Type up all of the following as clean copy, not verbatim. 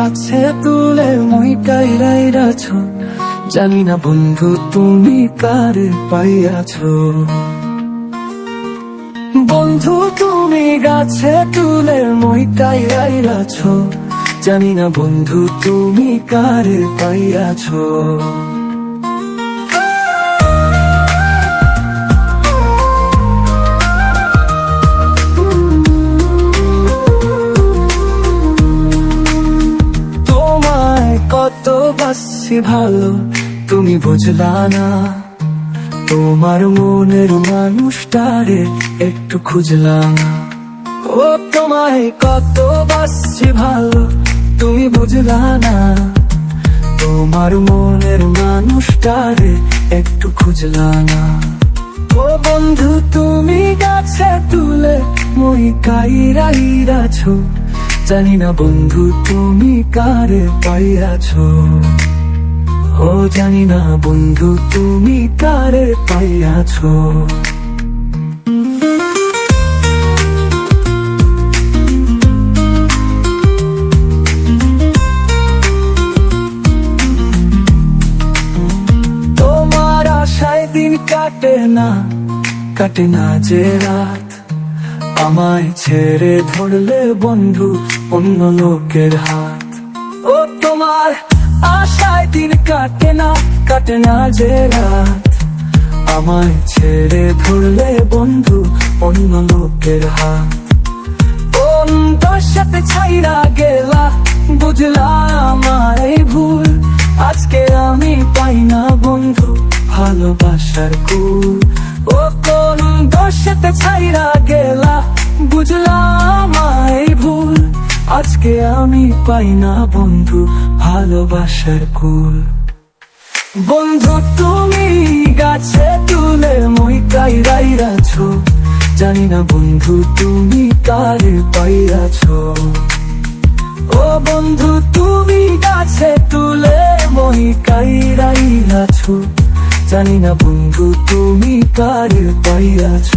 গাছে তুলে মই কাইরাইরাছ, জানি না বন্ধু তুমি কারে পাইয়াছ। বন্ধু তুমি গাছে তুলে মই কাইরাইরাছ, জানি না বন্ধু তুমি কারে পাইয়াছ। কত বাসি ভালো তুমি বুঝলা না, তোমার মনের মানুষটারে একটু খুঁজলা না। ও তোমায় কত বাসি ভালো তুমি বুঝলা না, তোমার মনের মানুষটারে একটু খুঁজলা না। ও বন্ধু তুমি গাছে তুলে মই কাইরাইরাছ, জানি না বন্ধু তুমি কারে পাইয়াছ। ও জানি না বন্ধু তুমি কারে পাইয়াছ। তোমার আশায় দিন কাটে না যে রাত, আমায় ছেড়ে ধরলে বন্ধু অন্য লোকের হাত। ও তোমার আশায় দিন কাটে না যে রাত, আমায় ছেড়ে ধরলে বন্ধু অন্য লোকের হাত। তোর সাথে ছাইরা গেলা বুঝলা আমার এই ভুল, আজকে আমি পাই না বন্ধু ভালোবাসার কুল। ও কোন তোর সাথে ছাইরা গেলা বুঝলা আমার এই ভুল, আজকে আমি পাই না বন্ধু ভালোবাসার কুল। বন্ধু তুমি গাছে তুলে মই কাইরাইরাছ, জানি না বন্ধু তুমি কারে পাইয়াছ। ও বন্ধু তুমি গাছে তুলে মই কাইরাইরাছ, জানি না বন্ধু তুমি কারে পাইয়াছ।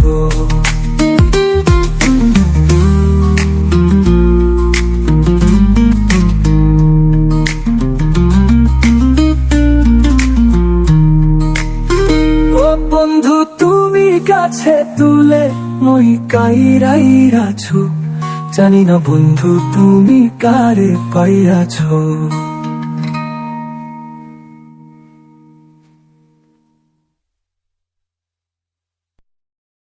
বন্ধু তুমি গাছে তুলে মই কাইরাইরাছ, জানি না বন্ধু তুমি কারে পাইয়াছ।